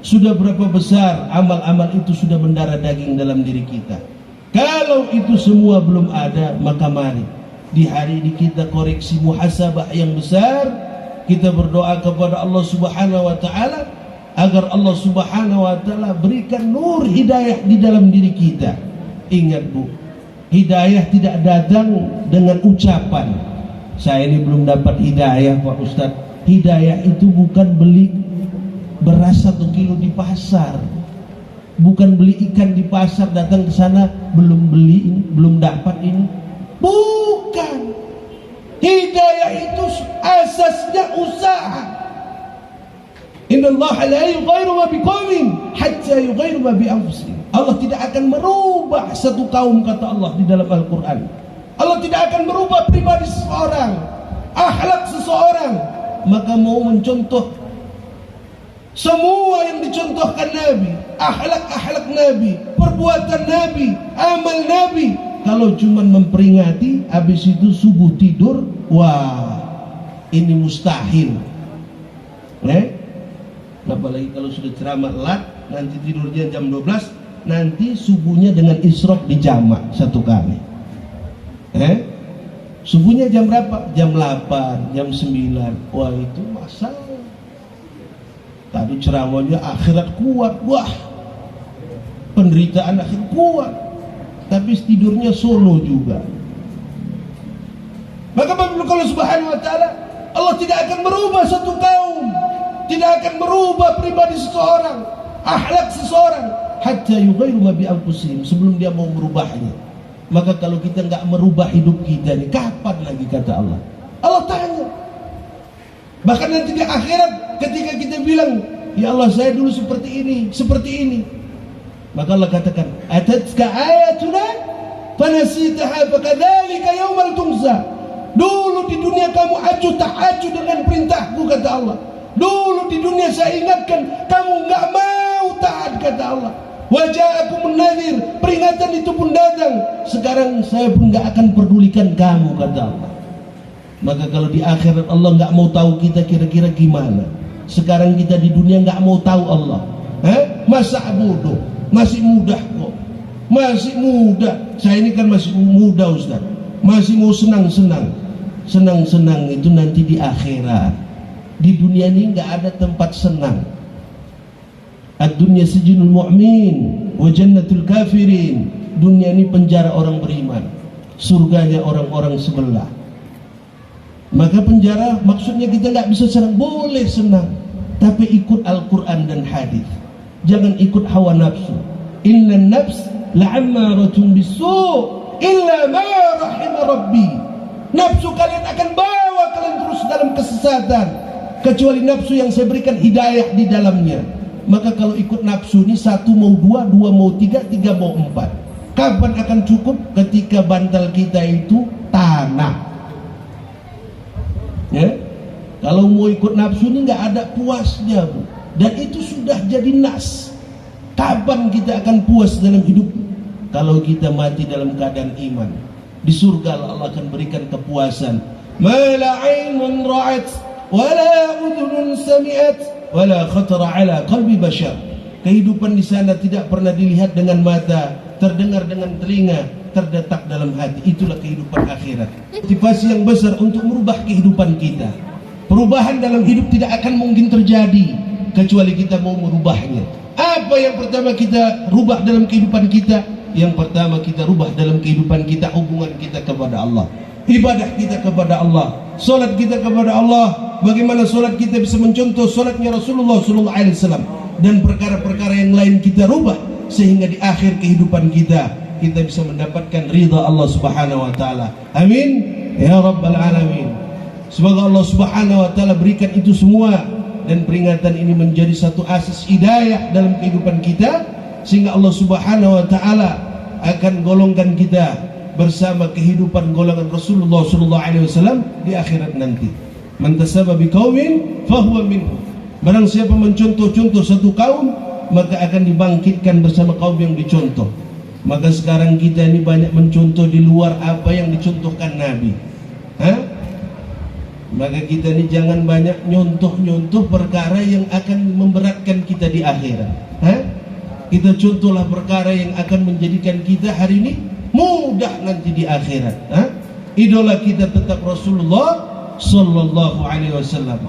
sudah berapa besar amal-amal itu sudah mendarah daging dalam diri kita. Kalau itu semua belum ada, maka mari di hari ini kita koreksi muhasabah yang besar. Kita berdoa kepada Allah Subhanahu wa ta'ala agar Allah Subhanahu wa ta'ala berikan nur hidayah di dalam diri kita. Ingat Bu, hidayah tidak datang dengan ucapan, saya ini belum dapat hidayah Pak Ustadz. Hidayah itu bukan beli beras 1 kilo di pasar, bukan beli ikan di pasar, datang ke sana belum beli ini, belum dapat ini. Bukan. Hidayah itu asasnya usaha. Innallaha la yughayyiru ma biqaumin hatta yughayyiru ma bi anfusihim. Allah tidak akan merubah satu kaum, kata Allah di dalam Al-Quran. Allah tidak akan merubah pribadi seseorang, akhlak seseorang. Maka mau mencontoh semua yang dicontohkan Nabi, akhlak-akhlak Nabi, perbuatan Nabi, amal Nabi. Kalau cuma memperingati, habis itu subuh tidur, wah ini mustahil. Apalagi kalau sudah ceramah lat, nanti tidurnya jam 12, nanti subuhnya dengan isyraq dijamak 1 kali. Subuhnya jam berapa? Jam 8, jam 9. Wah itu masalah. Tadi ceramahnya akhirat kuat, wah penderitaan akhir kuat, tapi tidurnya solo juga. Maka kalau subhanahu wa ta'ala, Allah tidak akan merubah satu kaum, tidak akan merubah pribadi seseorang, akhlak seseorang, hatta yughayyiru ma bi anfusihim, sebelum dia mau merubahnya. Maka kalau kita nggak merubah hidup kita ini, kapan lagi, kata Allah. Allah tanya. Bahkan nanti di akhirat ketika kita bilang, ya Allah saya dulu seperti ini, maka Allah katakan, atatka ayatuna fanasitaha fakadzalika yaumal tunsa. Dulu di dunia kamu acuh tak acuh dengan perintahku, kata Allah. Dulu di dunia saya ingatkan, kamu nggak mau taat, kata Allah. Waja'akumun nadhir, peringatan itu pun datang. Sekarang saya pun nggak akan pedulikan kamu, kata Allah. Maka kalau di akhirat Allah nggak mau tahu kita kira-kira gimana. Sekarang kita di dunia nggak mau tahu Allah. Masa bodoh, masih muda kok, masih muda. Saya ini kan masih muda Ustaz, masih mau senang-senang. Senang-senang itu nanti di akhirat. Di dunia ini nggak ada tempat senang. Ad-dunya sijinul mu'min wa jannatul kafirin. Dunia ini penjara orang beriman, surganya orang-orang sebelah. Maka penjara maksudnya kita nggak bisa senang, boleh senang, tapi ikut Al-Quran dan hadis. Jangan ikut hawa nafsu. Inna nafs la'ammaratun bisu' illa ma rahima rabbi. Nafsu kalian akan bawa kalian terus dalam kesesatan, kecuali nafsu yang saya berikan hidayah di dalamnya. Maka kalau ikut nafsu ini, satu mau dua, dua mau tiga, tiga mau empat. Kapan akan cukup? Ketika bantal kita itu tanah. Ya? Kalau mau ikut nafsu ini nggak ada puasnya, Bu. Dan itu sudah jadi nas. Kapan kita akan puas dalam hidup? Kalau kita mati dalam keadaan iman, di surga Allah akan berikan kepuasan. Ma la 'ainun ra'at wa la udhunun sami'at wa la khatara 'ala qalbi bashar. Kehidupan di sana tidak pernah dilihat dengan mata, terdengar dengan telinga, terdetak dalam hati. Itulah kehidupan akhirat. Motivasi yang besar untuk merubah kehidupan kita. Perubahan dalam hidup tidak akan mungkin terjadi kecuali kita mau merubahnya. Apa yang pertama kita rubah dalam kehidupan kita? Yang pertama kita rubah dalam kehidupan kita hubungan kita kepada Allah, ibadah kita kepada Allah, solat kita kepada Allah. Bagaimana solat kita bisa mencontoh solatnya Rasulullah SAW, dan perkara-perkara yang lain kita rubah sehingga di akhir kehidupan kita bisa mendapatkan ridha Allah Subhanahu wa taala. Amin ya rabbal alamin. Semoga Allah Subhanahu wa taala berikan itu semua, dan peringatan ini menjadi satu asas hidayah dalam kehidupan kita, sehingga Allah Subhanahu wa taala akan golongkan kita bersama kehidupan golongan Rasulullah sallallahu alaihi wasallam di akhirat nanti. Man tasaba biqaumin fahuwa minhum. Barang siapa mencontoh-contoh satu kaum, maka akan dibangkitkan bersama kaum yang dicontoh. Maka sekarang kita ini banyak mencontoh di luar apa yang dicontohkan Nabi. Maka kita ini jangan banyak nyontoh-nyontoh perkara yang akan memberatkan kita di akhirat. Kita contohlah perkara yang akan menjadikan kita hari ini mudah nanti di akhirat. Idola kita tetap Rasulullah sallallahu alaihi wasallam.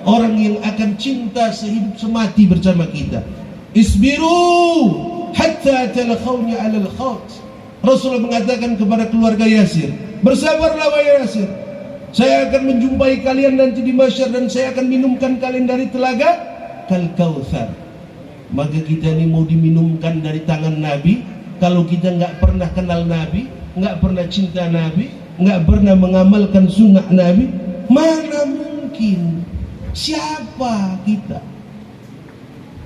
Orang yang akan cinta sehidup semati bersama kita. Isbiru hatta talaqawni 'alal khawt. Rasulullah mengatakan kepada keluarga Yasir, bersabarlah wahai Yasir. Saya akan menjumpai kalian nanti di mahsyar, dan saya akan minumkan kalian dari telaga Kal-Kautsar. Maka kita ini mau diminumkan dari tangan Nabi. Kalau kita nggak pernah kenal Nabi, nggak pernah cinta Nabi, nggak pernah mengamalkan sunnah Nabi, mana mungkin? Siapa kita?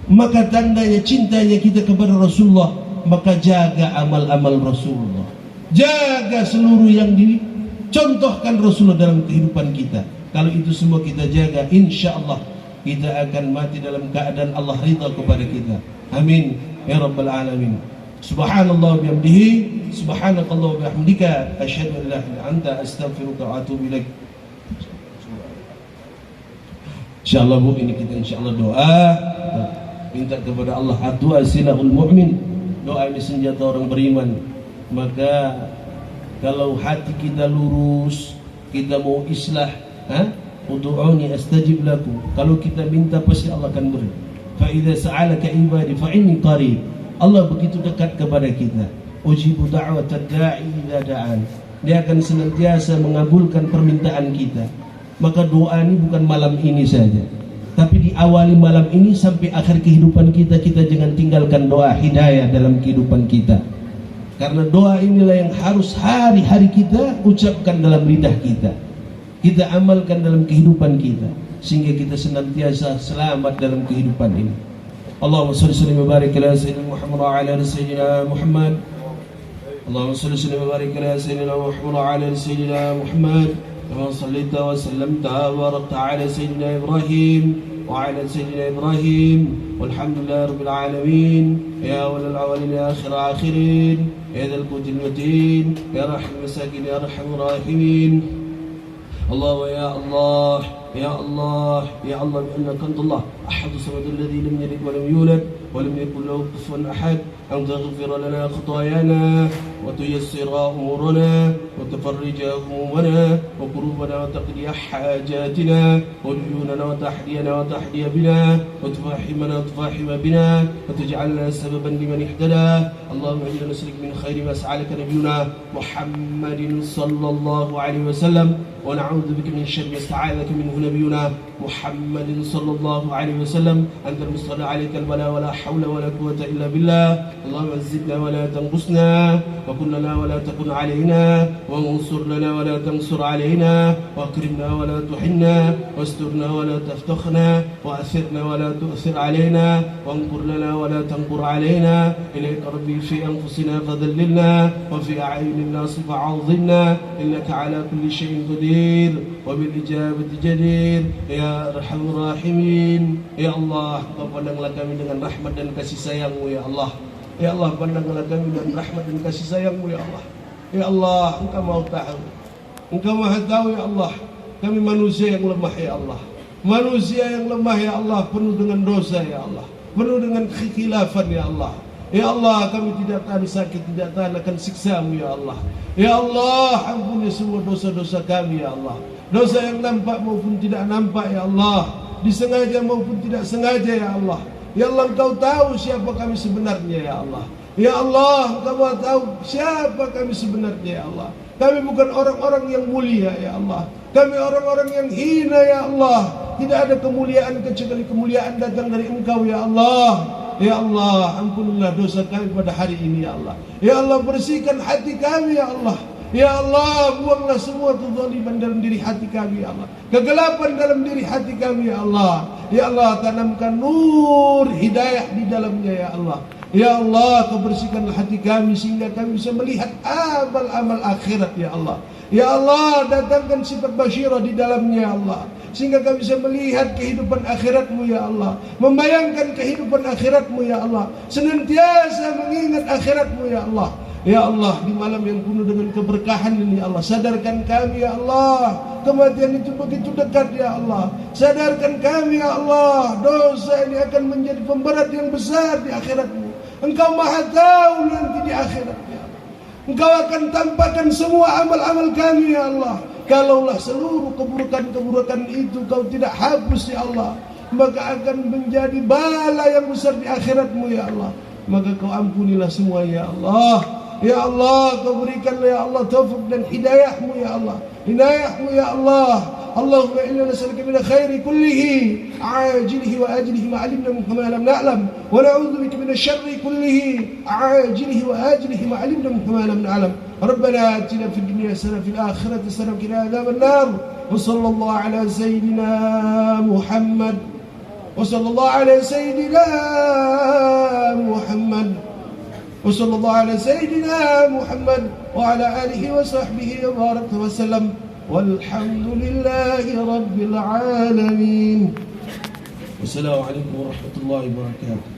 Maka tandanya cintanya kita kepada Rasulullah, maka jaga amal-amal Rasulullah, jaga seluruh yang dicontohkan Rasulullah dalam kehidupan kita. Kalau itu semua kita jaga, insya Allah kita akan mati dalam keadaan Allah ridha kepada kita. Amin ya rabbal alamin. Subhanallah bihamdihi, subhanakallah bihamdika, asyhadu an la ilaha illa anta, astaghfiruka wa atubu ilaik. Insyaallah Bu, ini kita insyaallah doa minta kepada Allah. Doa silahul mu'min, doa ini senjata orang beriman. Maka kalau hati kita lurus, kita mau islah, ud'uni astajib lakum. Kalau kita minta pasti Allah akan beri. Fa idza sa'alaka ibadi fa inni qarib. Allah begitu dekat kepada kita. Ujibu da'watad da'i idza da'an. Dia akan senantiasa mengabulkan permintaan kita. Maka doa ini bukan malam ini saja, tapi diawali malam ini sampai akhir kehidupan kita. Kita jangan tinggalkan doa hidayah dalam kehidupan kita. Karena doa inilah yang harus hari-hari kita ucapkan dalam lidah kita, kita amalkan dalam kehidupan kita, sehingga kita senantiasa selamat dalam kehidupan ini. Allahumma shalli wa barik ala sayyidina Muhammad wa ala ali sayyidina Muhammad. Allahumma shalli wa barik ala sayyidina Muhammad wa ala ali sayyidina Muhammad. Kama shallaita wa sallamta wa barakta ala sayyidina Ibrahim wa ala sayyidina Ibrahim. Walhamdulillahi rabbil alamin. Ya awwalal awwalin ya akhirul akhirin. Ya dzal quwwatil matin. Ya rahimul masakin ya arhamur rahimin. Allah ya Allah ya Allah ya Allah, innaka antallah ahadus samad alladhi lam yalid wa lam yulad wa lam yakul lahu kufuwan ahad. An taghfir lana khataayana وتيسر أمورنا وتفرج همومنا وكروبنا وتقضي حاجاتنا وديوننا وتحدي بنا وتفاحمنا وتفاحم بنا وتجعلنا سببا لمن اهتدى. اللهم إنا نسألك من خير ما سألك نبينا محمد صلى الله عليه وسلم ونعوذ بك من شر ما استعاذك منه نبينا محمد صلى الله عليه وسلم. أنت المستعان عليك البلاء ولا حول ولا قوة إلا بالله. اللهم زدنا ولا تنقصنا وكن لنا ولا تكن علينا وانصر لنا ولا تنصر علينا واكرمنا ولا تحنا واسترنا ولا تفتخنا وأثرنا ولا تؤثر علينا وانقر لنا ولا تنقر علينا. إليك ربي في أنفسنا فذللنا وفي أعين الناس فعظمنا إنك على كل شيء قدير وبالإجابة جدير يا أرحم الراحمين. Ya Allah, Engkau pandanglah kami dengan rahmat dan kasih sayang-Mu ya Allah. Ya Allah, pandanglah kami dengan rahmat dan kasih sayang-Mu ya Allah. Ya Allah, Engkau mau tahu, Engkau maha tahu ya Allah. Kami manusia yang lemah ya Allah. Manusia yang lemah ya Allah, penuh dengan dosa ya Allah, penuh dengan kekhilafan ya Allah. Ya Allah, kami tidak tahan sakit, tidak tahan akan siksa-Mu ya Allah. Ya Allah, ampuni semua dosa-dosa kami ya Allah. Dosa yang nampak maupun tidak nampak ya Allah, disengaja maupun tidak sengaja ya Allah. Ya Allah, Engkau tahu siapa kami sebenarnya ya Allah. Ya Allah, Engkau tahu siapa kami sebenarnya ya Allah. Kami bukan orang-orang yang mulia ya Allah. Kami orang-orang yang hina ya Allah. Tidak ada kemuliaan kecuali kemuliaan datang dari Engkau ya Allah. Ya Allah, ampunilah dosa kami pada hari ini ya Allah. Ya Allah, bersihkan hati kami ya Allah. Ya Allah, buanglah semua kezaliman dalam diri hati kami ya Allah, kegelapan dalam diri hati kami ya Allah. Ya Allah, tanamkan nur hidayah di dalamnya ya Allah. Ya Allah, Kau bersihkanlah hati kami sehingga kami bisa melihat amal-amal akhirat ya Allah. Ya Allah, datangkan sifat basyirah di dalamnya ya Allah, sehingga kami bisa melihat kehidupan akhirat-Mu ya Allah, membayangkan kehidupan akhirat-Mu ya Allah, senantiasa mengingat akhirat-Mu ya Allah. Ya Allah, di malam yang penuh dengan keberkahan ini ya Allah, sadarkan kami ya Allah, kematian itu begitu dekat ya Allah. Sadarkan kami ya Allah, dosa ini akan menjadi pemberat yang besar di akhirat-Mu. Engkau maha tahu nanti di akhirat ya Allah. Engkau akan tampakkan semua amal-amal kami ya Allah. Kalaulah seluruh keburukan-keburukan itu Kau tidak hapus ya Allah, maka akan menjadi bala yang besar di akhirat-Mu ya Allah. Maka Kau ampunilah semua ya Allah. Ya Allah, Kau berikanlah ya Allah taufik dan hidayah-Mu ya Allah. Hidayah-Mu ya Allah. Allahumma inna nas'aluka min khairi kullihi ajilihi wa ajilihi ma 'alimna minhu ma lam na'lam wa na'udzu bika min syarri kullihi ajilihi wa ajilihi ma 'alimna minhu ma lam na'lam. Rabbana atina fid dunya hasanah fil akhirati hasanah wa qina adzaban nar. Wa sallallahu ala sayyidina Muhammad wa sallallahu ala sayyidina Muhammad وصلى الله على سيدنا محمد وعلى آله وصحبه وبارك وسلم والحمد لله رب العالمين. والسلام عليكم ورحمة الله وبركاته.